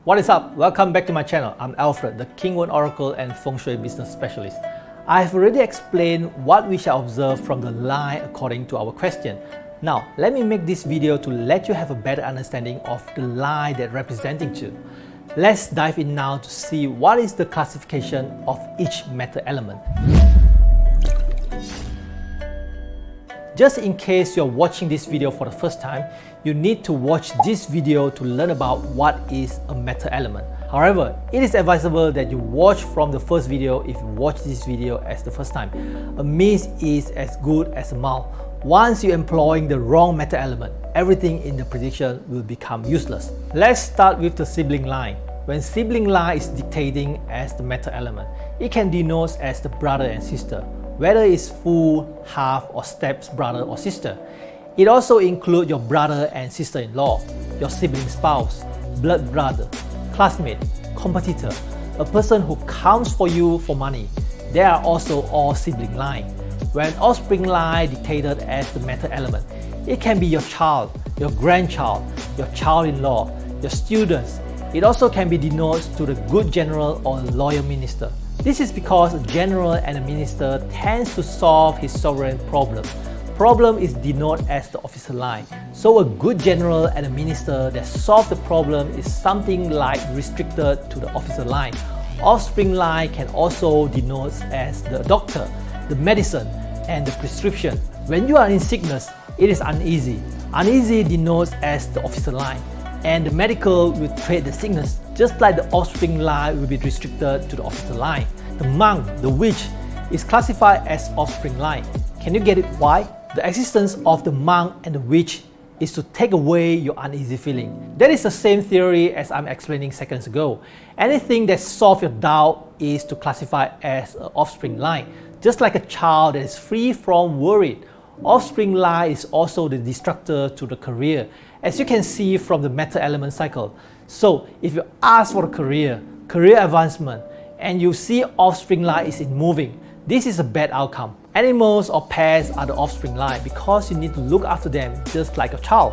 What is up? Welcome back to my channel. I'm Alfred, the King Wen Oracle and Feng Shui business specialist. I have already explained what we shall observe from the line according to our question. Now, let me make this video to let you have a better understanding of the line that representing to. Let's dive in now to see what is the classification of each matter element. Just in case you're watching this video for the first time, you need to watch this video to learn about what is a matter element. However, it is advisable that you watch from the first video if you watch this video as the first time. A miss is as good as a mouth. Once you're employing the wrong matter element, everything in the prediction will become useless. Let's start with the sibling line. When sibling line is dictating as the matter element, it can denote as the brother and sister, whether it's full, half, or steps brother or sister. It also includes your brother and sister-in-law, your sibling spouse, blood brother, classmate, competitor, a person who counts for you for money. They are also all sibling line. When offspring line dictated as the matter element, it can be your child, your grandchild, your child-in-law, your students. It also can be denoted to the good general or loyal minister. This is because a general and a minister tends to solve his sovereign problem. Problem is denoted as the officer line. So a good general and a minister that solve the problem is something like restricted to the officer line. Offspring line can also denote as the doctor, the medicine, and the prescription. When you are in sickness, it is uneasy. Uneasy denotes as the officer line. And the medical will treat the sickness, just like the offspring line will be restricted to the officer line. The monk, the witch, is classified as offspring line. Can you get it why? The existence of the monk and the witch is to take away your uneasy feeling. That is the same theory as I'm explaining seconds ago. Anything that solves your doubt is to classify as an offspring line. Just like a child that is free from worry, offspring line is also the destructor to the career, as you can see from the matter element cycle. So if you ask for a career advancement, and you see offspring line is in moving, this is a bad outcome. Animals or pets are the offspring line because you need to look after them just like a child.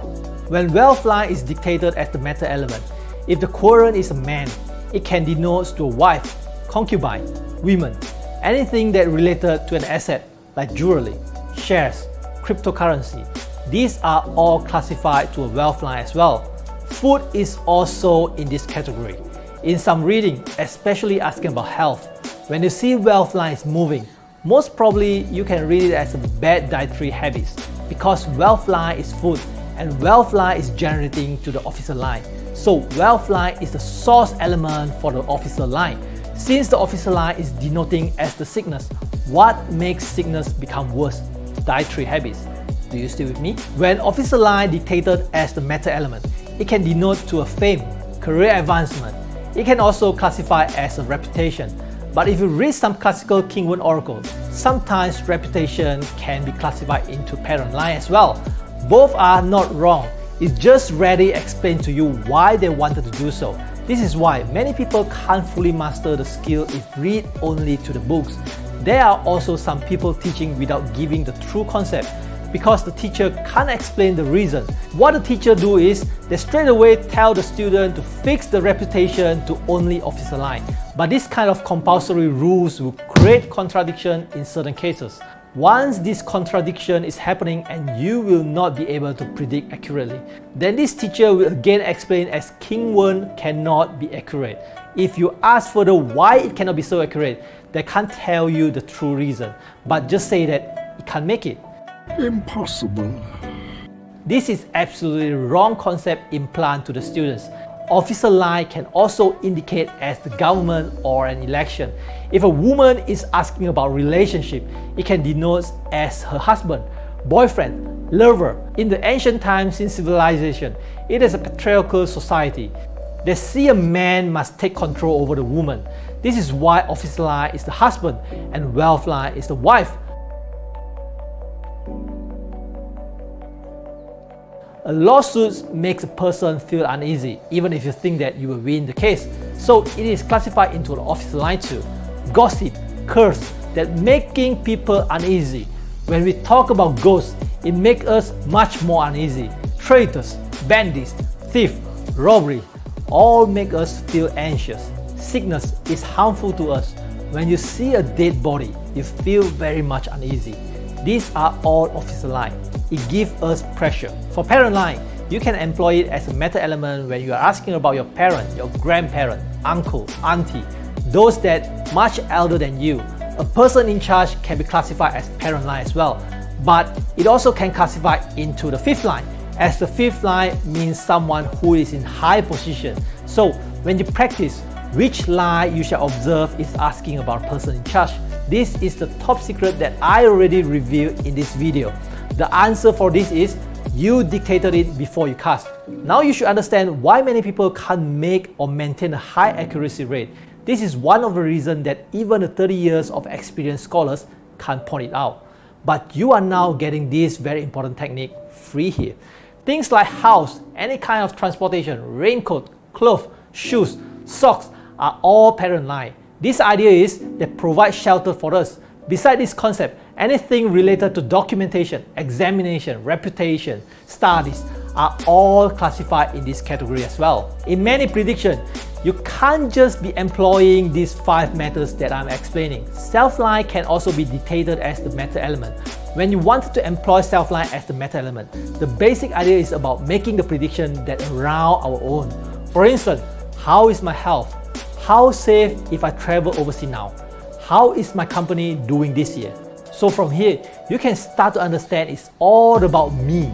When wealth line is dictated as the matter element, if the querent is a man, it can denote to a wife, concubine, women, anything that related to an asset like jewelry, shares, cryptocurrency. These are all classified to a wealth line as well. Food is also in this category. In some reading, especially asking about health, when you see wealth line is moving, most probably you can read it as a bad dietary habits because wealth line is food and wealth line is generating to the officer line. So wealth line is the source element for the officer line. Since the officer line is denoting as the sickness, what makes sickness become worse? Dietary habits. Do you still with me? When officer line dictated as the matter element, it can denote to a fame, career advancement. It can also classify as a reputation. But if you read some classical King Wen oracles, sometimes reputation can be classified into parent line as well. Both are not wrong. It's just ready explained to you why they wanted to do so. This is why many people can't fully master the skill if read only to the books. There are also some people teaching without giving the true concept because the teacher can't explain the reason. What the teacher do is they straight away tell the student to fix the reputation to only officer line. But this kind of compulsory rules will create contradiction in certain cases. Once this contradiction is happening and you will not be able to predict accurately, then this teacher will again explain as King Wen cannot be accurate. If you ask further why it cannot be so accurate, they can't tell you the true reason, but just say that it can't make it. Impossible. This is absolutely wrong concept implanted to the students. Officer line can also indicate as the government or an election. If a woman is asking about relationship, it can denote as her husband, boyfriend, lover. In the ancient times in civilization, it is a patriarchal society. They see a man must take control over the woman. This is why officer line is the husband and wealth line is the wife. A lawsuit makes a person feel uneasy, even if you think that you will win the case. So it is classified into the officer line too. Gossip, curse, that making people uneasy. When we talk about ghosts, it makes us much more uneasy. Traitors, bandits, thief, robbery, all make us feel anxious. Sickness is harmful to us. When you see a dead body, you feel very much uneasy. These are all officer line. It gives us pressure. For parent line, you can employ it as a meta element when you are asking about your parent, your grandparent, uncle, auntie, those that much elder than you. A person in charge can be classified as parent line as well, but it also can classify into the fifth line, as the fifth line means someone who is in high position. So when you practice, which line you shall observe is asking about a person in charge. This is the top secret that I already revealed in this video. The answer for this is you dictated it before you cast. Now you should understand why many people can't make or maintain a high accuracy rate. This is one of the reasons that even the 30 years of experienced scholars can't point it out. But you are now getting this very important technique free here. Things like house, any kind of transportation, raincoat, clothes, shoes, socks are all parent line. This idea is they provide shelter for us. Besides this concept, anything related to documentation, examination, reputation, studies are all classified in this category as well. In many predictions, you can't just be employing these 5 methods that I'm explaining. Self-line can also be dictated as the meta element. When you want to employ self-line as the meta element, the basic idea is about making the prediction that around our own. For instance, how is my health? How safe if I travel overseas now? How is my company doing this year? So from here, you can start to understand it's all about me.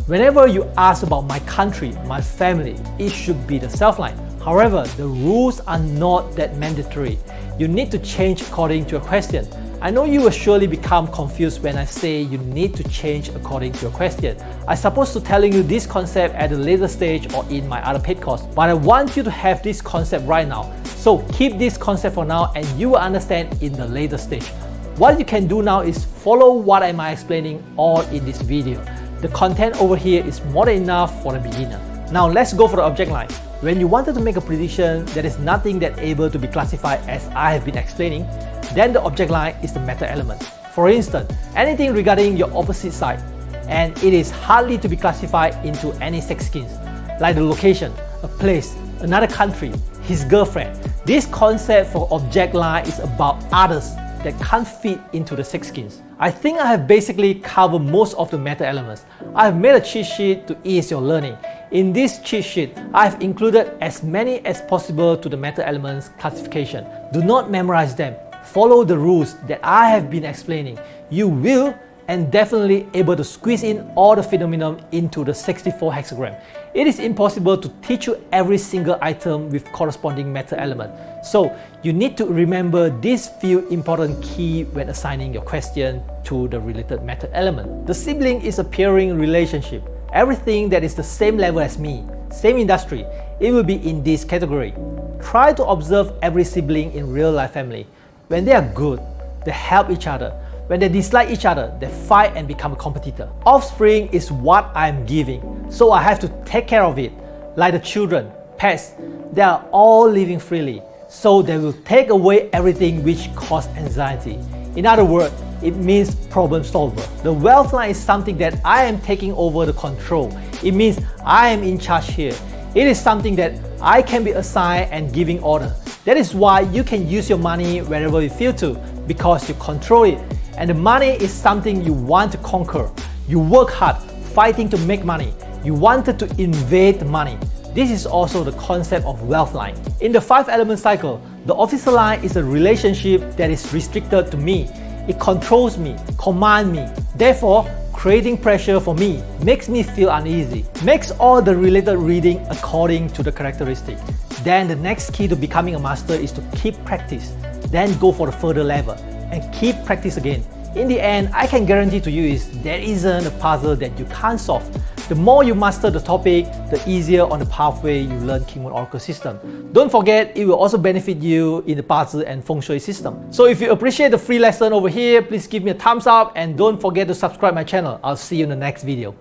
Whenever you ask about my country, my family, it should be the self-line. However, the rules are not that mandatory. You need to change according to your question. I know you will surely become confused when I say you need to change according to your question. I'm supposed to telling you this concept at a later stage or in my other paid course, but I want you to have this concept right now. So keep this concept for now and you will understand in the later stage. What you can do now is follow what am I explaining all in this video. The content over here is more than enough for a beginner. Now let's go for the object line. When you wanted to make a prediction that is nothing that able to be classified as I have been explaining, then the object line is the meta element. For instance, anything regarding your opposite side, and it is hardly to be classified into any sex schemes, like the location, a place, another country, his girlfriend. This concept for object line is about others that can't fit into the sex schemes. I think I have basically covered most of the meta elements. I have made a cheat sheet to ease your learning. In this cheat sheet, I have included as many as possible to the meta elements classification. Do not memorize them. Follow the rules that I have been explaining. You will and definitely able to squeeze in all the phenomenon into the 64 hexagram. It is impossible to teach you every single item with corresponding meta element. So you need to remember these few important key when assigning your question to the related meta element. The sibling is a pairing relationship. Everything that is the same level as me, same industry, it will be in this category. Try to observe every sibling in real life family. When they are good, they help each other. When they dislike each other, they fight and become a competitor. Offspring is what I am giving, so I have to take care of it. Like the children, pets, they are all living freely, so they will take away everything which causes anxiety. In other words, it means problem solver. The wealth line is something that I am taking over the control. It means I am in charge here. It is something that I can be assigned and giving order. That is why you can use your money wherever you feel to, because you control it. And the money is something you want to conquer. You work hard, fighting to make money. You wanted to invade money. This is also the concept of wealth line. In the 5-element cycle, the officer line is a relationship that is restricted to me. It controls me, commands me. Therefore, creating pressure for me makes me feel uneasy. Makes all the related reading according to the characteristic. Then the next key to becoming a master is to keep practice. Then go for the further level and keep practice again. In the end, I can guarantee to you is there isn't a puzzle that you can't solve. The more you master the topic, the easier on the pathway you learn Kingwood Oracle system. Don't forget, it will also benefit you in the puzzle and feng shui system. So if you appreciate the free lesson over here, please give me a thumbs up and don't forget to subscribe my channel. I'll see you in the next video.